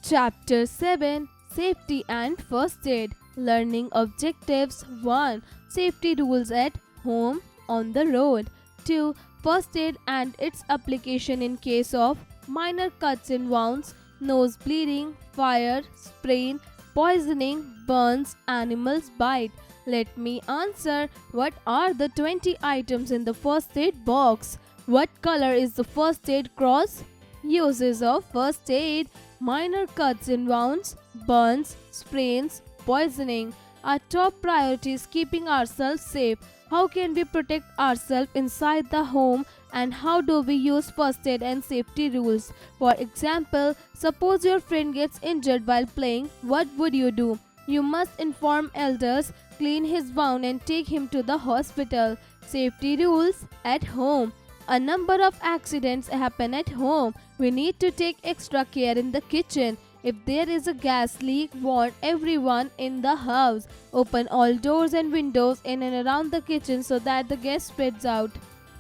Chapter 7, Safety and First Aid. Learning Objectives. 1. Safety rules at home, on the road. 2. First aid and its application in case of minor cuts and wounds, nose bleeding, fire, sprain, poisoning, burns, animals bite. Let me answer. What are the 20 items in the first aid box? What color is the first aid cross? Uses of first aid: minor cuts and wounds, burns, sprains, poisoning. Our top priority is keeping ourselves safe. How can we protect ourselves inside the home, and how do we use first aid and safety rules? For example, suppose your friend gets injured while playing, what would you do? You must inform elders, clean his wound and take him to the hospital. Safety rules at home. A number of accidents happen at home. We need to take extra care in the kitchen. If there is a gas leak, warn everyone in the house. Open all doors and windows in and around the kitchen so that the gas spreads out.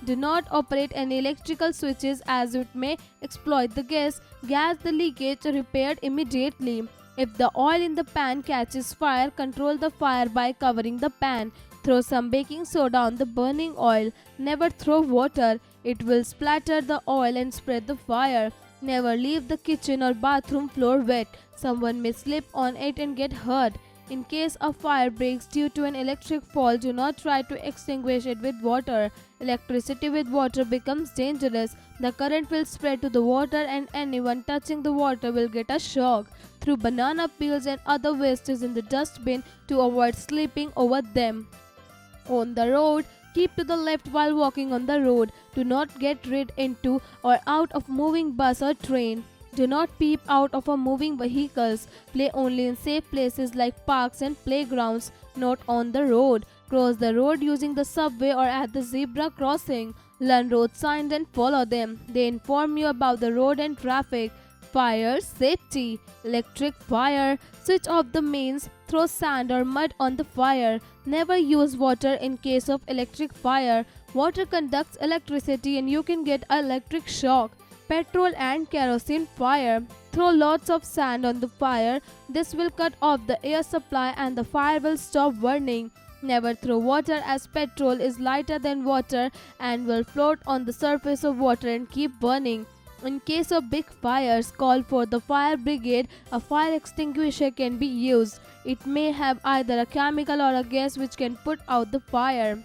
Do not operate any electrical switches as it may exploit the gas. Gas the leakage repaired immediately. If the oil in the pan catches fire, control the fire by covering the pan. Throw some baking soda on the burning oil. Never throw water. It will splatter the oil and spread the fire. Never leave the kitchen or bathroom floor wet. Someone may slip on it and get hurt. In case a fire breaks due to an electric fault, do not try to extinguish it with water. Electricity with water becomes dangerous. The current will spread to the water and anyone touching the water will get a shock. Throw banana peels and other wastes in the dustbin to avoid slipping over them. On the road, keep to the left while walking on the road. Do not get rid into or out of moving bus or train. Do not peep out of a moving vehicles. Play only in safe places like parks and playgrounds, not on the road. Cross the road using the subway or at the zebra crossing. Learn road signs and follow them. They inform you about the road and traffic. Fire safety. Electric fire. Switch off the mains. Throw sand or mud on the fire. Never use water in case of electric fire. Water conducts electricity and you can get an electric shock. Petrol and kerosene fire. Throw lots of sand on the fire. This will cut off the air supply and the fire will stop burning. Never throw water as petrol is lighter than water and will float on the surface of water and keep burning. In case of big fires, call for the fire brigade. A fire extinguisher can be used. It may have either a chemical or a gas which can put out the fire.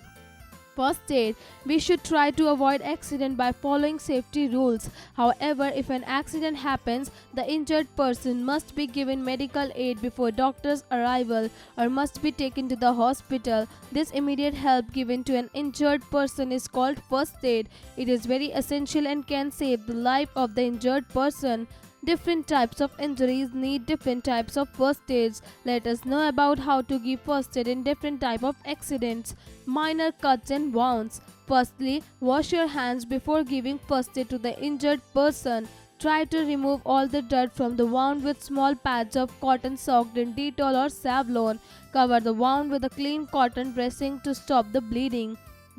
First aid. We should try to avoid accident by following safety rules. However, if an accident happens, the injured person must be given medical aid before doctor's arrival or must be taken to the hospital. This immediate help given to an injured person is called first aid. It is very essential and can save the life of the injured person. Different types of injuries need different types of first aids. Let us know about how to give first aid in different types of accidents. Minor cuts and wounds. Firstly, wash your hands before giving first aid to the injured person. Try to remove all the dirt from the wound with small pads of cotton soaked in Dettol or Savlon. Cover the wound with a clean cotton dressing to stop the bleeding.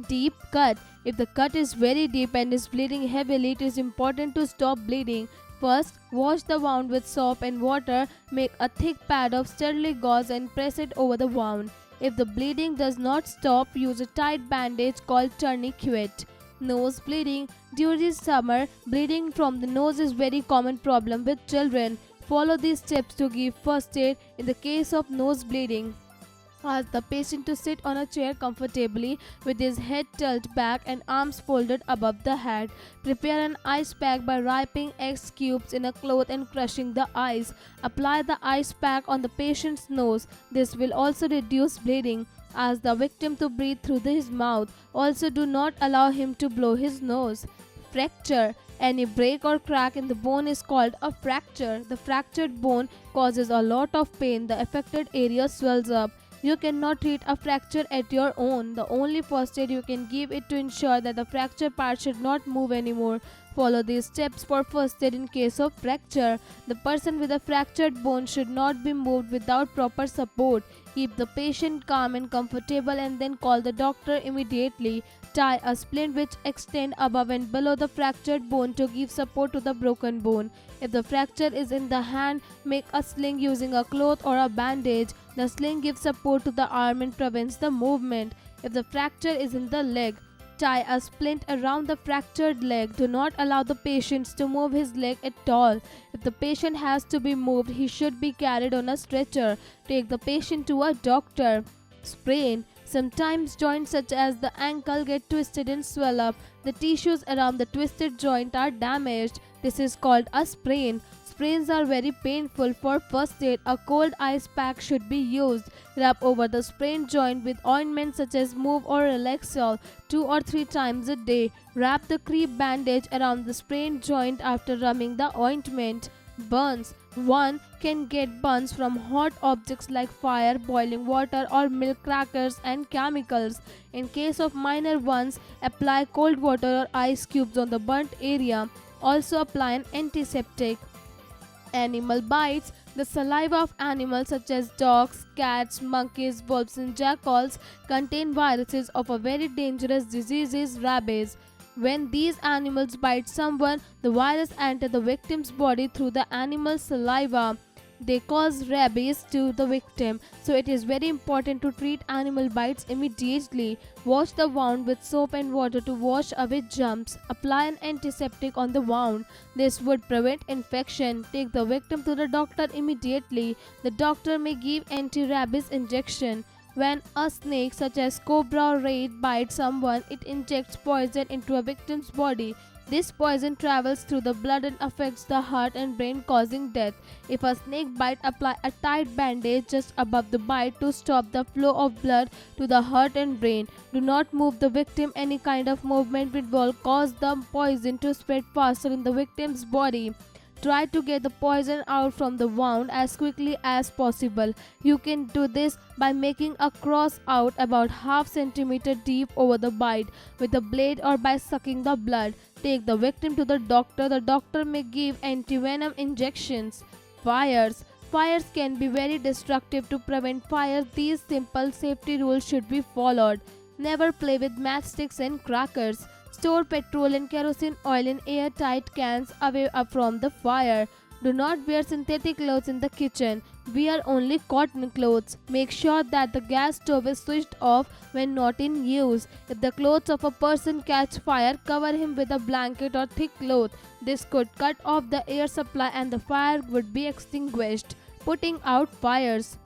Deep cut. If the cut is very deep and is bleeding heavily, it is important to stop bleeding. First, wash the wound with soap and water. Make a thick pad of sterile gauze and press it over the wound. If the bleeding does not stop, use a tight bandage called tourniquet. Nose bleeding. During summer, bleeding from the nose is a very common problem with children. Follow these steps to give first aid in the case of nose bleeding. Ask the patient to sit on a chair comfortably with his head tilted back and arms folded above the head. Prepare an ice pack by wrapping ice cubes in a cloth and crushing the ice. Apply the ice pack on the patient's nose. This will also reduce bleeding. Ask the victim to breathe through his mouth. Also, do not allow him to blow his nose. Fracture. Any break or crack in the bone is called a fracture. The fractured bone causes a lot of pain. The affected area swells up. You cannot treat a fracture at your own. The only first aid you can give is to ensure that the fractured part should not move anymore. Follow these steps for first aid in case of fracture. The person with a fractured bone should not be moved without proper support. Keep the patient calm and comfortable and then call the doctor immediately. Tie a splint which extend above and below the fractured bone to give support to the broken bone. If the fracture is in the hand, make a sling using a cloth or a bandage. The sling gives support to the arm and prevents the movement. If the fracture is in the leg, tie a splint around the fractured leg. Do not allow the patient to move his leg at all. If the patient has to be moved, he should be carried on a stretcher. Take the patient to a doctor. Sprain. Sometimes joints such as the ankle get twisted and swell up. The tissues around the twisted joint are damaged. This is called a sprain. Sprains are very painful. For first aid, a cold ice pack should be used. Rub over the sprained joint with ointment such as Move or Relaxol 2 or 3 times a day. Wrap the crepe bandage around the sprained joint after rubbing the ointment. Burns. One can get burns from hot objects like fire, boiling water, or milk, crackers, and chemicals. In case of minor ones, apply cold water or ice cubes on the burnt area. Also apply an antiseptic. Animal bites. The saliva of animals such as dogs, cats, monkeys, wolves, and jackals contain viruses of a very dangerous disease, rabies. When these animals bite someone, the virus enters the victim's body through the animal's saliva. They cause rabies to the victim, so it is very important to treat animal bites immediately. Wash the wound with soap and water to wash away germs. Apply an antiseptic on the wound. This would prevent infection. Take the victim to the doctor immediately. The doctor may give anti-rabies injection. When a snake such as cobra or rat bites someone, it injects poison into a victim's body. This poison travels through the blood and affects the heart and brain, causing death. If a snake bite, apply a tight bandage just above the bite to stop the flow of blood to the heart and brain. Do not move the victim. Any kind of movement will cause the poison to spread faster in the victim's body. Try to get the poison out from the wound as quickly as possible. You can do this by making a cross out about half centimeter deep over the bite with a blade or by sucking the blood. Take the victim to the doctor. The doctor may give anti-venom injections. Fires. Fires can be very destructive. To prevent fires, these simple safety rules should be followed. Never play with matchsticks and crackers. Store petrol and kerosene oil in airtight cans away from the fire. Do not wear synthetic clothes in the kitchen. Wear only cotton clothes. Make sure that the gas stove is switched off when not in use. If the clothes of a person catch fire, cover him with a blanket or thick cloth. This could cut off the air supply and the fire would be extinguished. Putting out fires.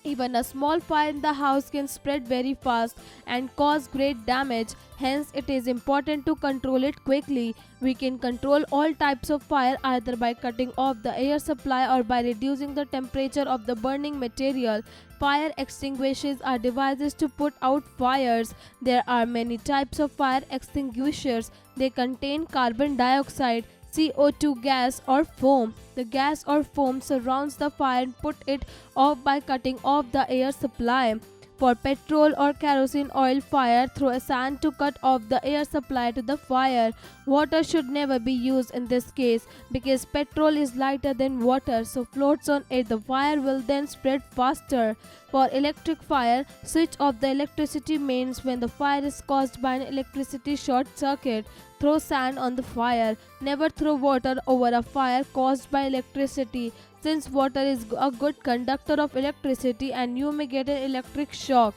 Even a small fire in the house can spread very fast and cause great damage. Hence, it is important to control it quickly. We can control all types of fire either by cutting off the air supply or by reducing the temperature of the burning material. Fire extinguishers are devices to put out fires. There are many types of fire extinguishers. They contain carbon dioxide, CO2 gas or foam. The gas or foam surrounds the fire and put it off by cutting off the air supply. For petrol or kerosene oil fire, throw a sand to cut off the air supply to the fire. Water should never be used in this case because petrol is lighter than water, so floats on it. The fire will then spread faster. For electric fire, switch off the electricity mains when the fire is caused by an electricity short circuit. Throw sand on the fire. Never throw water over a fire caused by electricity, since water is a good conductor of electricity and you may get an electric shock.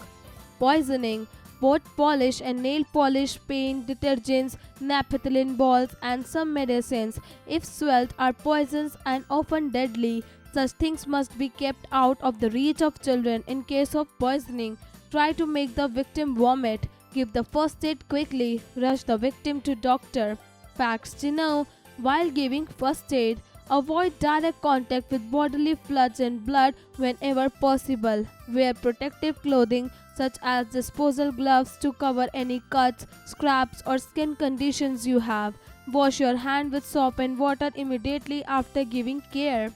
Poisoning. Both polish and nail polish, paint, detergents, naphthalene balls, and some medicines, if swelled, are poisons and often deadly. Such things must be kept out of the reach of children. In case of poisoning, try to make the victim vomit. Give the first aid quickly. Rush the victim to doctor. Facts to know while giving first aid. Avoid direct contact with bodily fluids and blood whenever possible. Wear protective clothing such as disposable gloves to cover any cuts, scrapes, or skin conditions you have. Wash your hand with soap and water immediately after giving care.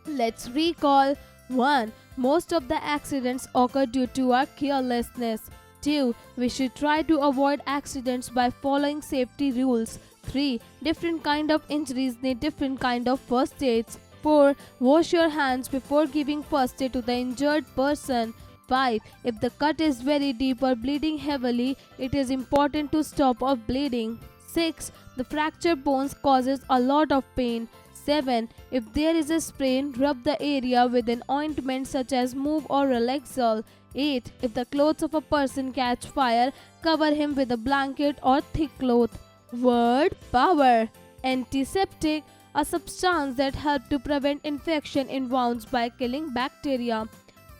Let's recall. 1. Most of the accidents occur due to our carelessness. 2. We should try to avoid accidents by following safety rules. 3. Different kind of injuries need different kind of first aids. 4. Wash your hands before giving first aid to the injured person. 5. If the cut is very deep or bleeding heavily, it is important to stop of bleeding. 6. The fractured bones causes a lot of pain. 7. If there is a sprain, rub the area with an ointment such as Move or Relaxol. 8. If the clothes of a person catch fire, cover him with a blanket or thick cloth. Word power. Antiseptic, a substance that helps to prevent infection in wounds by killing bacteria.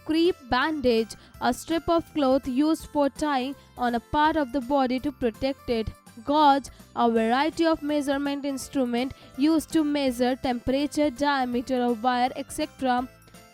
Crepe bandage, a strip of cloth used for tying on a part of the body to protect it. Gauge, a variety of measurement instrument used to measure temperature, diameter of wire, etc.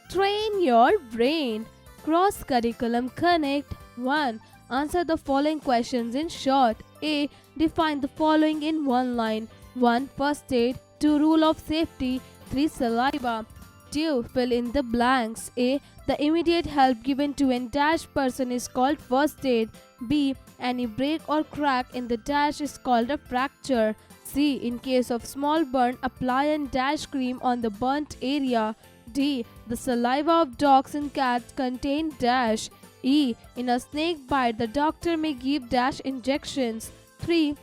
Train your brain. Cross curriculum connect. 1. Answer the following questions in short. A. Define the following in one line. 1. First aid. 2. Rule of safety. 3. Saliva. 2. Fill in the blanks. A. The immediate help given to a dash person is called first aid. B. Any break or crack in the dash is called a fracture. C. In case of small burn, apply a dash cream on the burnt area. D. The saliva of dogs and cats contain dash. E. In a snake bite, the doctor may give dash injections. 3.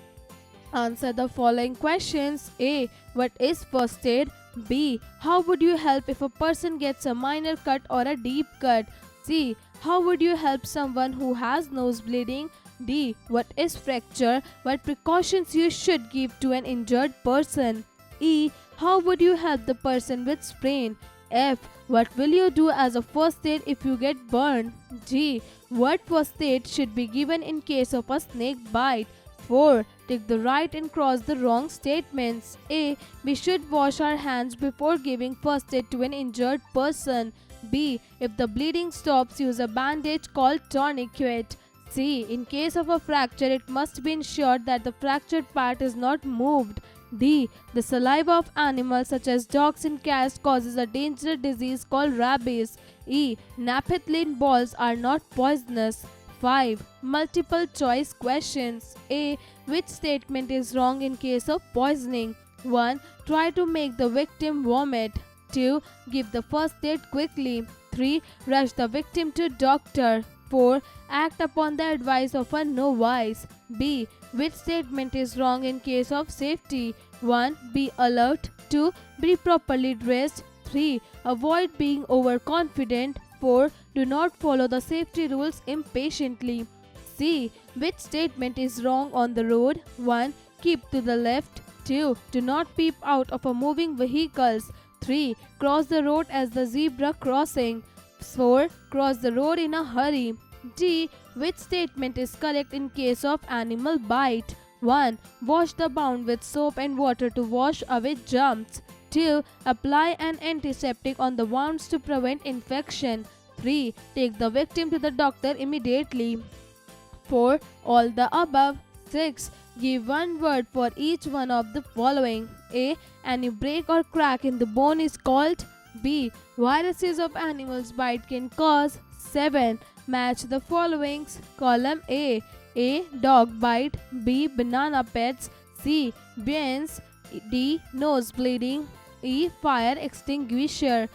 Answer the following questions. A. What is first aid? B. How would you help if a person gets a minor cut or a deep cut? C. How would you help someone who has nose bleeding? D. What is fracture? What precautions you should give to an injured person? E. How would you help the person with sprain? F. What will you do as a first aid if you get burned? G. What first aid should be given in case of a snake bite? 4. Take the right and cross the wrong statements. A. We should wash our hands before giving first aid to an injured person. B. If the bleeding stops, use a bandage called tourniquet. C. In case of a fracture, it must be ensured that the fractured part is not moved. D. The saliva of animals such as dogs and cats causes a dangerous disease called rabies. E. Naphthalene balls are not poisonous. 5. Multiple choice questions. A. Which statement is wrong in case of poisoning? 1. Try to make the victim vomit. 2. Give the first aid quickly. 3. Rush the victim to doctor. 4. Act upon the advice of a novice. B. Which statement is wrong in case of safety? 1. Be alert. 2. Be properly dressed. 3. Avoid being overconfident. 4. Do not follow the safety rules impatiently. C. Which statement is wrong on the road? 1. Keep to the left. 2. Do not peep out of a moving vehicles. 3. Cross the road as the zebra crossing. 4. Cross the road in a hurry. D. Which statement is correct in case of animal bite? 1. Wash the wound with soap and water to wash away germs. 2. Apply an antiseptic on the wounds to prevent infection. 3. Take the victim to the doctor immediately. 4. All the above. 6. Give one word for each one of the following. A. Any break or crack in the bone is called. B. Viruses of animals bite can cause. 7. Match the followings. Column A. A. Dog bite. B. Banana pets. C. Burns. D. Nose bleeding. E. Fire extinguisher.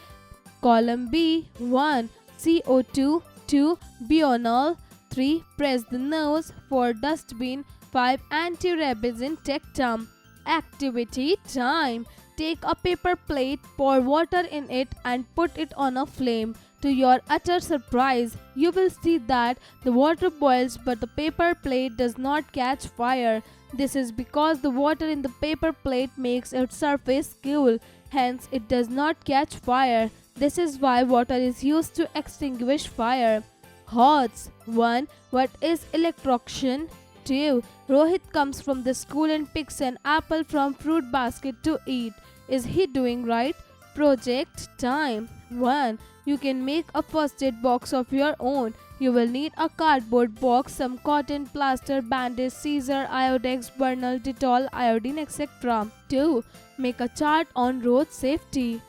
Column B. 1. CO2. 2. Bionol. 3. Press the nose. 4. Dustbin. 5. Anti-rabies insectum. Activity time. Take a paper plate, pour water in it and put it on a flame. To your utter surprise, you will see that the water boils but the paper plate does not catch fire. This is because the water in the paper plate makes its surface cool, hence it does not catch fire. This is why water is used to extinguish fire. Hots. 1. What is electrocution? 2. Rohit comes from the school and picks an apple from fruit basket to eat. Is he doing right? Project time. 1. You can make a first aid box of your own. You will need a cardboard box, some cotton, plaster, bandage, scissor, iodex, burnel, Dettol, iodine, etc. 2. Make a chart on road safety.